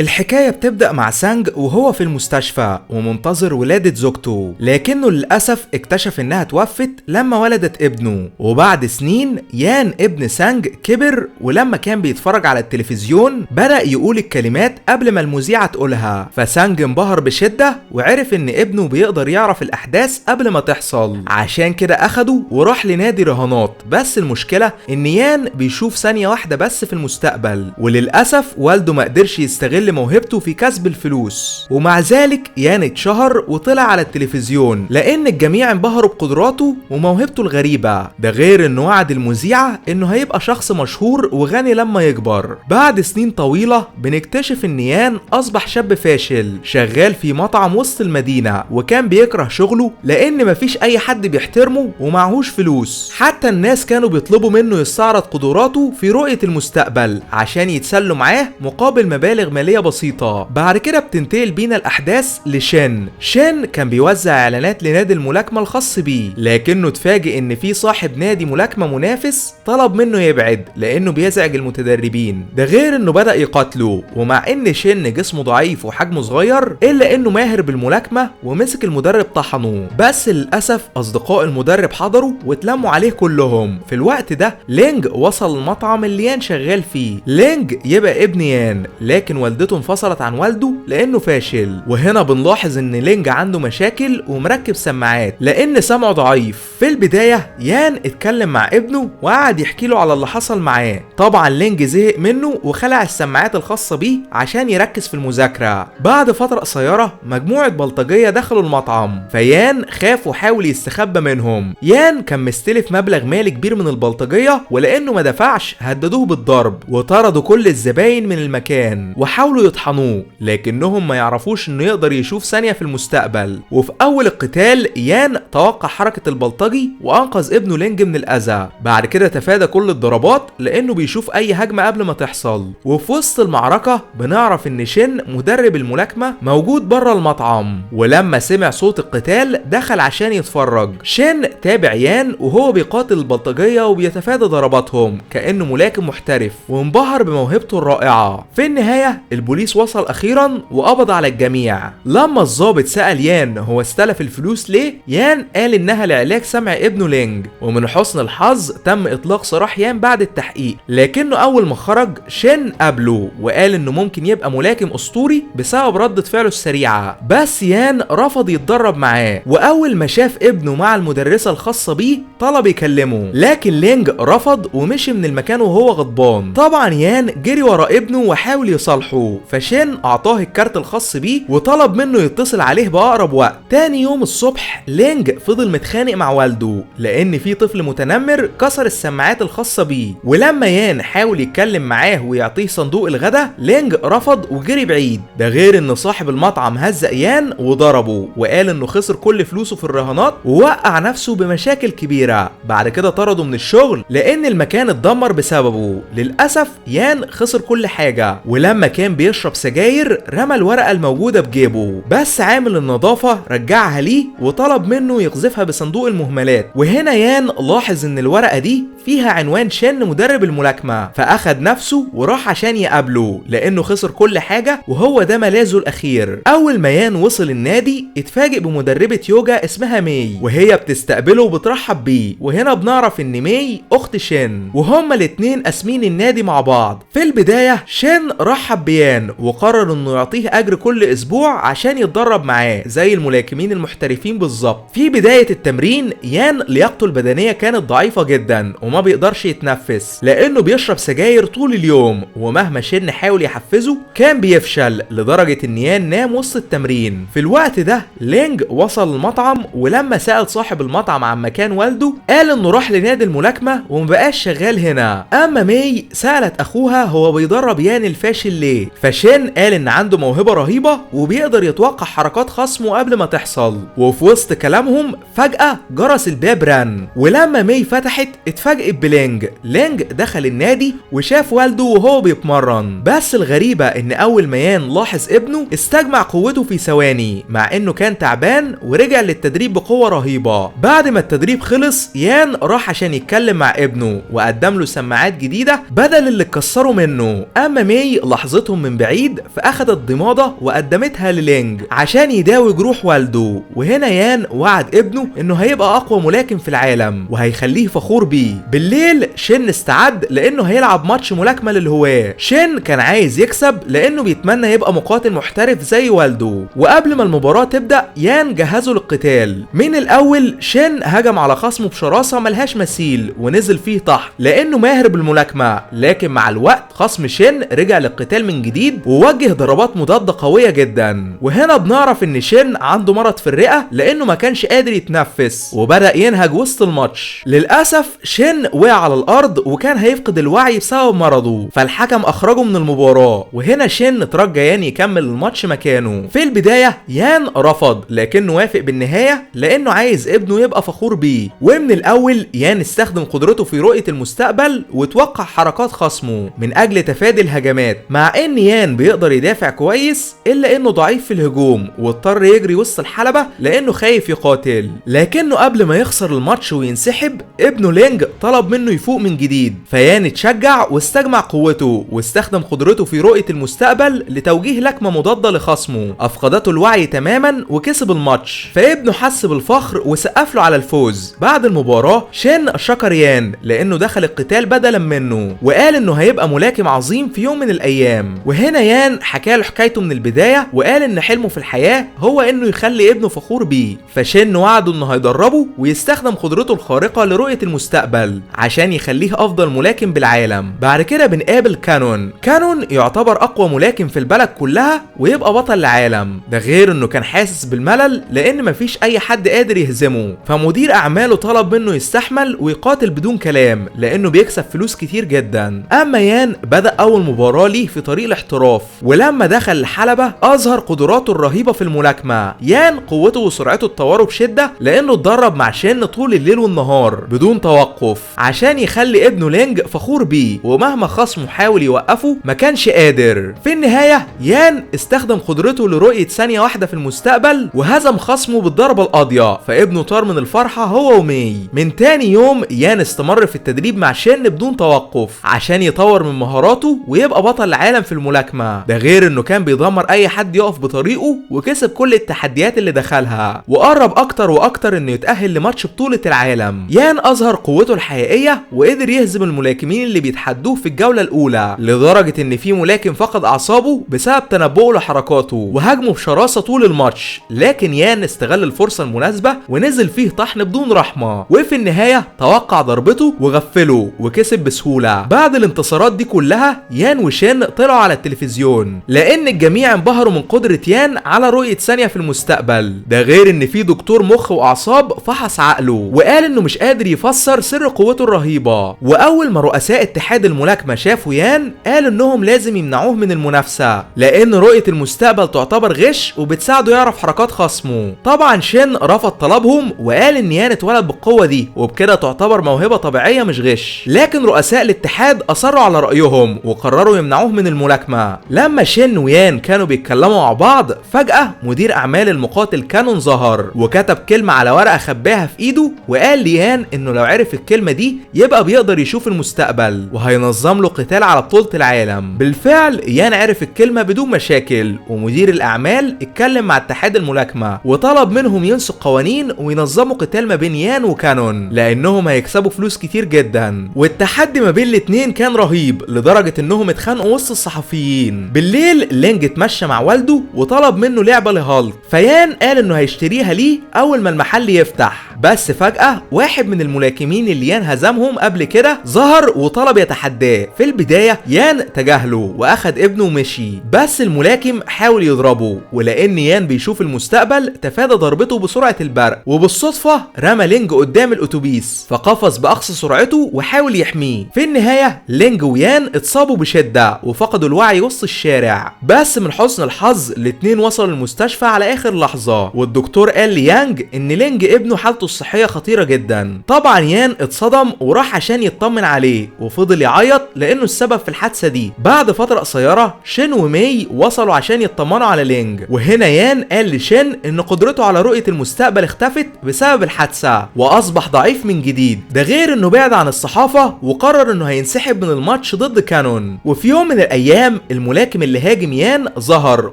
الحكاية بتبدأ مع سانج وهو في المستشفى ومنتظر ولادة زوجته، لكنه للأسف اكتشف انها توفت لما ولدت ابنه. وبعد سنين يان ابن سانج كبر، ولما كان بيتفرج على التلفزيون بدأ يقول الكلمات قبل ما المذيعة تقولها، فسانج انبهر بشدة وعرف ان ابنه بيقدر يعرف الأحداث قبل ما تحصل، عشان كده أخده وراح لنادي رهانات. بس المشكلة ان يان بيشوف ثانية واحدة بس في المستقبل، وللأسف والده ما قدرش يستغل موهبته في كسب الفلوس، ومع ذلك يان اتشهر وطلع على التلفزيون لان الجميع انبهروا بقدراته وموهبته الغريبة. ده غير انه وعد المذيعة انه هيبقى شخص مشهور وغني لما يكبر. بعد سنين طويلة بنكتشف ان يان اصبح شاب فاشل شغال في مطعم وسط المدينة، وكان بيكره شغله لان مفيش اي حد بيحترمه ومعهوش فلوس. حتى الناس كانوا بيطلبوا منه يستعرض قدراته في رؤية المستقبل عشان يتسلوا معاه مقابل مبالغ مالية بسيطة. بعد كده بتنتقل بينا الأحداث لشين. شين كان بيوزع إعلانات لنادي الملاكمة الخاص بيه، لكنه اتفاجئ إن في صاحب نادي ملاكمة منافس طلب منه يبعد لأنه بيزعج المتدربين. ده غير إنه بدأ يقاتله، ومع إن شين جسمه ضعيف وحجمه صغير إلا إنه ماهر بالملاكمة ومسك المدرب طحنه. بس للأسف أصدقاء المدرب حضروا واتلموا عليه كلهم. في الوقت ده لينج وصل المطعم اللي يان شغال فيه. لينج يبقى ابن يان، لكن والدته انفصلت عن والده لانه فاشل. وهنا بنلاحظ ان لينج عنده مشاكل ومركب سماعات لان سمعه ضعيف. في البداية يان اتكلم مع ابنه وقعد يحكي له على اللي حصل معاه. طبعا لينج زهق منه وخلع السماعات الخاصة بيه عشان يركز في المذاكرة. بعد فترة قصيرة مجموعة بلطجية دخلوا المطعم، فيان خاف وحاول يستخبى منهم. يان كان مستلف مبلغ مالي كبير من البلطجية، ولانه ما دفعش هددوه بالضرب وطردوا كل الزباين من المكان وحاولوا يطحنوه، لكنهم ما يعرفوش انه يقدر يشوف ثانية في المستقبل. وفي اول القتال يان توقع حركة البلطجي وانقذ ابنه لينج من الاذى. بعد كده تفادى كل الضربات لانه بيشوف اي هجمة قبل ما تحصل. وفي وسط المعركة بنعرف ان شين مدرب الملاكمة موجود بره المطعم، ولما سمع صوت القتال دخل عشان يتفرج. شين تابع يان وهو بيقاتل البلطجية وبيتفادى ضرباتهم كأنه ملاكم محترف، وانبهر بموهبته الرائعة. في النهاية البوليس وصل اخيرا وقبض على الجميع. لما الضابط سأل يان هو استلف الفلوس ليه، يان قال انها لعلاج سمع ابنه لينج. ومن حسن الحظ تم اطلاق سراح يان بعد التحقيق، لكنه اول ما خرج شين قابله وقال انه ممكن يبقى ملاكم اسطوري بسبب ردة فعله السريعة. بس يان رفض يتدرب معاه، واول ما شاف ابنه مع المدرسة الخاصة بيه طلب يكلمه، لكن لينج رفض ومشي من المكان وهو غضبان. طبعا يان جري ورا ابنه وحاول يصالحه، فشين اعطاه الكارت الخاص بيه وطلب منه يتصل عليه باقرب وقت. تاني يوم الصبح لينج فضل متخانق مع والده لان في طفل متنمر كسر السماعات الخاصة بيه، ولما يان حاول يتكلم معاه ويعطيه صندوق الغدا لينج رفض وجري بعيد. ده غير ان صاحب المطعم هزق يان وضربه وقال انه خسر كل فلوسه في الرهانات ووقع نفسه بمشاكل كبيرة. بعد كده طرده من الشغل لان المكان اتدمر بسببه. للأسف يان خسر كل حاجة، ولما كان بيشرب سجاير رمى الورقة الموجودة بجيبه، بس عامل النظافة رجعها ليه وطلب منه يقذفها بصندوق المهملات. وهنا يان لاحظ ان الورقة دي فيها عنوان شين مدرب الملاكمة، فأخد نفسه وراح عشان يقابله لأنه خسر كل حاجة وهو ده ملاذه الأخير. أول ما يان وصل النادي اتفاجئ بمدربة يوجا اسمها ماي، وهي بتستقبله وبترحب بيه. وهنا بنعرف ان ماي أخت شين، وهما الاتنين قاسمين النادي مع بعض. في البداية شين رحب بيان وقرر انه يعطيه أجر كل أسبوع عشان يتدرب معاه زي الملاكمين المحترفين بالظبط. في بداية التمرين يان لياقته البدنية كانت ضعيفة جدا وما بيقدرش يتنفس لأنه بيشرب سجاير طول اليوم، ومهما شين حاول يحفزه كان بيفشل لدرجة ان يان نام وسط التمرين. في الوقت ده لينج وصل المطعم، ولما سأل صاحب المطعم عن مكان والده قال انه راح لنادي الملاكمة ومبقاش شغال هنا. اما ماي سألت اخوها هو بيدرب يان الفاشل ليه، فشين قال ان عنده موهبة رهيبة وبيقدر يتوقع حركات خصمه قبل ما تحصل. وفي وسط كلامهم فجأة جرس الباب رن، ولما ماي فتحت اتفاجئت اتفاجئت بلينج. لينج دخل النادي وشاف والده وهو بيتمرن، بس الغريبة ان اول ما يان لاحظ ابنه استجمع قوته في ثواني مع انه كان تعبان ورجع للتدريب بقوة رهيبة. بعد ما التدريب خلص يان راح عشان يتكلم مع ابنه وقدم له سماعات جديدة بدل اللي اتكسروا منه. اما مي لاحظتهم من بعيد فاخدت ضمادة وقدمتها للينج عشان يداوي جروح والده. وهنا يان وعد ابنه انه هيبقى اقوى ملاكم في العالم وهيخليه فخور بيه. بالليل شين استعد لانه هيلعب ماتش ملاكمة للهواة. شين كان عايز يكسب لانه بيتمنى يبقى مقاتل محترف زي والده. وقبل ما المباراة تبدأ يان جهزوا للقتال. من الاول شين هجم على خصمه بشراسة ملهاش مثيل ونزل فيه طحن لانه ماهر بالملاكمة، لكن مع الوقت خصم شين رجع للقتال من جديد ووجه ضربات مضادة قوية جدا. وهنا بنعرف ان شين عنده مرض في الرئة لانه ما كانش قادر يتنفس وبدأ ينهج وسط الماتش. للأسف شين وقع على الارض وكان هيفقد الوعي بسبب مرضه، فالحكم اخرجه من المباراة. وهنا شين ترجى يان يكمل الماتش مكانه. في البداية يان رفض لكنه وافق بالنهاية لانه عايز ابنه يبقى فخور بيه. ومن الاول يان استخدم قدرته في رؤية المستقبل وتوقع حركات خصمه من اجل تفادي الهجمات. مع ان يان بيقدر يدافع كويس الا انه ضعيف في الهجوم واضطر يجري وسط الحلبة لانه خايف يقاتل. لكنه قبل ما يخسر الماتش وينسحب ابنه لينج طلب منه يفوق من جديد، فيان اتشجع واستجمع قوته واستخدم قدرته في رؤية المستقبل لتوجيه لكمة مضادة لخصمه افقدته الوعي تماما وكسب الماتش. فابنه حس بالفخر وسقف له على الفوز. بعد المباراة شين شكر يان لانه دخل القتال بدلا منه وقال انه هيبقى ملاكم عظيم في يوم من الايام. وهنا يان حكى له حكايته من البداية وقال ان حلمه في الحياة هو انه يخلي ابنه فخور بيه. فشين وعده انه هيدربه ويستخدم قدرته الخارقة لرؤية المستقبل عشان يخليه افضل ملاكم بالعالم. بعد كده بنقابل كانون. كانون يعتبر اقوى ملاكم في البلد كلها ويبقى بطل العالم، ده غير انه كان حاسس بالملل لان مفيش اي حد قادر يهزمه. فمدير اعماله طلب منه يستحمل ويقاتل بدون كلام لانه بيكسب فلوس كتير جدا. اما يان بدأ اول مباراة ليه في طريق الاحتراف، ولما دخل الحلبة اظهر قدراته الرهيبة في الملاكمة. يان قوته وسرعته اتطوروا بشدة لانه اتدرب مع شين طول الليل والنهار بدون توقف عشان يخلي ابنه لينج فخور بيه، ومهما خصمه حاول يوقفه ما كانش قادر. في النهاية يان استخدم قدرته لرؤية ثانية واحدة في المستقبل وهزم خصمه بالضربة القاضية، فابنه طار من الفرحة هو ومي. من تاني يوم يان استمر في التدريب مع شين بدون توقف عشان يطور من مهاراته ويبقى بطل العالم في الملاكمة، ده غير انه كان بيدمر اي حد يقف بطريقه وكسب كل التحديات اللي دخلها وقرب اكتر واكتر انه يتأهل لماتش بطولة العالم. يان اظهر قوته الحقيقية وقدر يهزم الملاكمين اللي بيتحدوه في الجولة الاولى، لدرجة ان في ملاكم فقد اعصابه بسبب تنبؤه لحركاته وهاجمه بشراسة طول الماتش. لكن يان استغل الفرصة المناسبة ونزل فيه طحن بدون رحمة، وفي النهاية توقع ضربته وغفله وكسب بسهولة. بعد الانتصارات دي كلها يان وشين طلعوا على التلفزيون لان الجميع انبهروا من قدرة يان على رؤية ثانية في المستقبل، ده غير ان في دكتور مخ واعصاب فحص عقله وقال انه مش قادر يفسر سر قوته الرهيبة. واول ما رؤساء اتحاد الملاكمة شافوا يان قال انهم لازم يمنعوه من المنافسة لان رؤية المستقبل تعتبر غش وبتساعده يعرف حركات خصمه. طبعا شين رفض طلبهم وقال ان يان اتولد بالقوة دي وبكده تعتبر موهبة طبيعية مش غش. لكن رؤساء الاتحاد اصروا على رأيهم وقرروا يمنعوه من الملاكمة. لما شين ويان كانوا بيتكلموا مع بعض فجأة مدير اعمال المقاتل كانون ظهر وكتب كلمة على ورقة خباها في ايده وقال ليان انه لو عرف الكلمة دي يبقى بيقدر يشوف المستقبل وهينظم له قتال على بطولة العالم. بالفعل يان عرف الكلمة بدون مشاكل، ومدير الاعمال اتكلم مع اتحاد الملاكمة وطلب منهم ينسوا القوانين وينظموا قتال ما بين يان وكانون لانهم هيكسبوا فلوس كتير جدا. والتحدي ما بين الاتنين كان رهيب لدرجة انهم اتخانقوا وسط الصحفيين. بالليل لينج اتمشى مع والده وطلب منه لعبة لهالك، فيان قال انه هيشتريها ليه اول ما المحل يفتح. بس فجأة واحد من الملاكمين اللي يان هزمهم قبل كده ظهر وطلب يتحداه. في البداية يان تجاهله واخد ابنه ومشي، بس الملاكم حاول يضربه ولان يان بيشوف المستقبل تفادى ضربته بسرعة البرق، وبالصدفة رمى لينج قدام الاتوبيس فقفز باقصى سرعته وحاول يحميه. في النهاية لينج ويان اتصابوا بشدة وفقدوا الوعي وسط الشارع، بس من حسن الحظ الاتنين وصلوا المستشفى على اخر لحظة، والدكتور قال ليانج ان لينج ابنه حالته حالته الصحية خطيرة جدا. طبعا يان اتصدم وراح عشان يطمن عليه وفضل يعيط لانه السبب في الحادثة دي. بعد فترة قصيرة شين ومي وصلوا عشان يطمنوا على لينج، وهنا يان قال لشين ان قدرته على رؤية المستقبل اختفت بسبب الحادثة واصبح ضعيف من جديد. ده غير انه بعد عن الصحافة وقرر انه هينسحب من الماتش ضد كانون. وفي يوم من الايام الملاكم اللي هاجم يان ظهر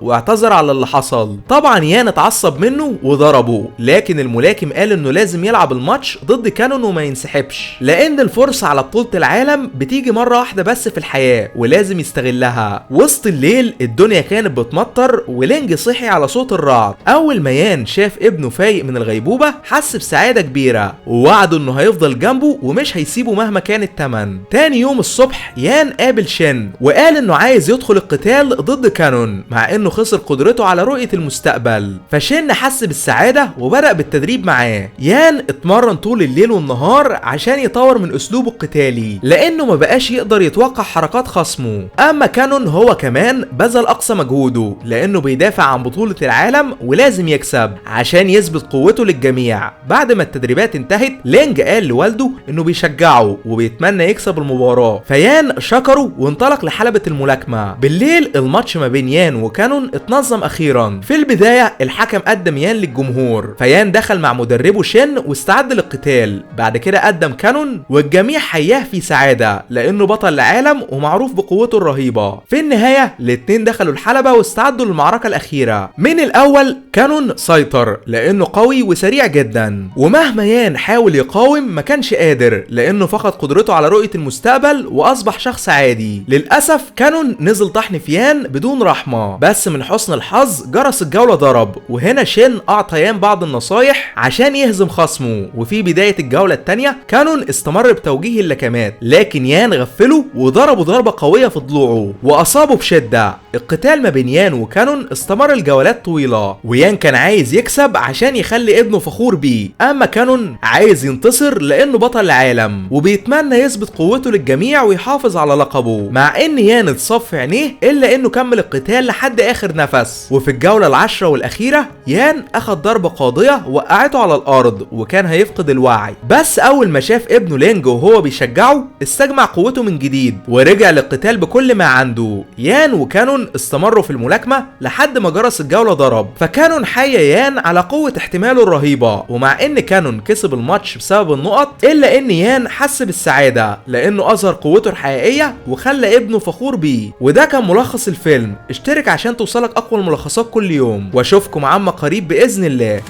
واعتذر على اللي حصل. طبعا يان اتعصب منه وضربه، لكن الملاكم قال انه لازم يلعب الماتش ضد كانون وما ينسحبش، لان الفرصة على بطولة العالم بتيجي مرة واحدة بس في الحياة ولازم يستغلها. وسط الليل الدنيا كانت بتمطر ولينج صحي على صوت الرعد. اول ما يان شاف ابنه فايق من الغيبوبة حس بسعادة كبيرة ووعده انه هيفضل جنبه ومش هيسيبه مهما كان التمن. تاني يوم الصبح يان قابل شين وقال انه عايز يدخل القتال ضد كانون مع انه خسر قدرته على رؤية المستقبل. فشين حس بالسعادة وبدأ بالتدريب معاه. يان اتمرن طول الليل والنهار عشان يطور من اسلوبه القتالي لانه ما بقاش يقدر يتوقع حركات خصمه. اما كانون هو كمان بذل اقصى مجهوده لانه بيدافع عن بطولة العالم ولازم يكسب عشان يثبت قوته للجميع. بعد ما التدريبات انتهت لينج قال لوالده انه بيشجعه وبيتمنى يكسب المباراة، فيان شكره وانطلق لحلبة الملاكمة. بالليل الماتش ما بين يان وكانون اتنظم اخيرا. في البداية الحكم قدم يان للجمهور، فيان دخل مع مدربه شين واستعد للقتال. بعد كده قدم كانون والجميع حياه في سعادة لانه بطل العالم ومعروف بقوته الرهيبة. في النهاية الاتنين دخلوا الحلبة واستعدوا للمعركة الاخيرة. من الاول كانون سيطر لانه قوي وسريع جدا، ومهما يان حاول يقاوم ما كانش قادر لانه فقد قدرته على رؤية المستقبل واصبح شخص عادي. للاسف كانون نزل طحن في يان بدون رحمة، بس من حسن الحظ جرس الجولة ضرب، وهنا شين اعطى يان بعض النصايح عشان يهزم خصمه. وفي بداية الجولة التانية كانون استمر بتوجيه اللكمات، لكن يان غفله وضربه ضربة قوية في ضلوعه واصابه بشدة. القتال ما بين يان وكانون استمر لجولات طويلة، ويان كان عايز يكسب عشان يخلي ابنه فخور بيه، اما كانون عايز ينتصر لانه بطل العالم وبيتمنى يثبت قوته للجميع ويحافظ على لقبه. مع ان يان اتصاب في عينيه الا انه كمل القتال لحد اخر نفس. وفي الجولة العاشرة والاخيرة يان اخد ضربة قاضية وقعته على الارض وكان هيفقد الوعي، بس اول ما شاف ابنه لينج وهو بيشجعه استجمع قوته من جديد ورجع للقتال بكل ما عنده. يان وكانون استمروا في الملاكمة لحد ما جرس الجولة ضرب، فكانون حيا يان على قوة احتماله الرهيبة. ومع ان كانون كسب الماتش بسبب النقط الا ان يان حس بالسعادة لانه اظهر قوته الحقيقية وخلى ابنه فخور بيه. وده كان ملخص الفيلم. اشترك عشان توصلك اقوى الملخصات كل يوم، واشوفكم عما قريب باذن الله.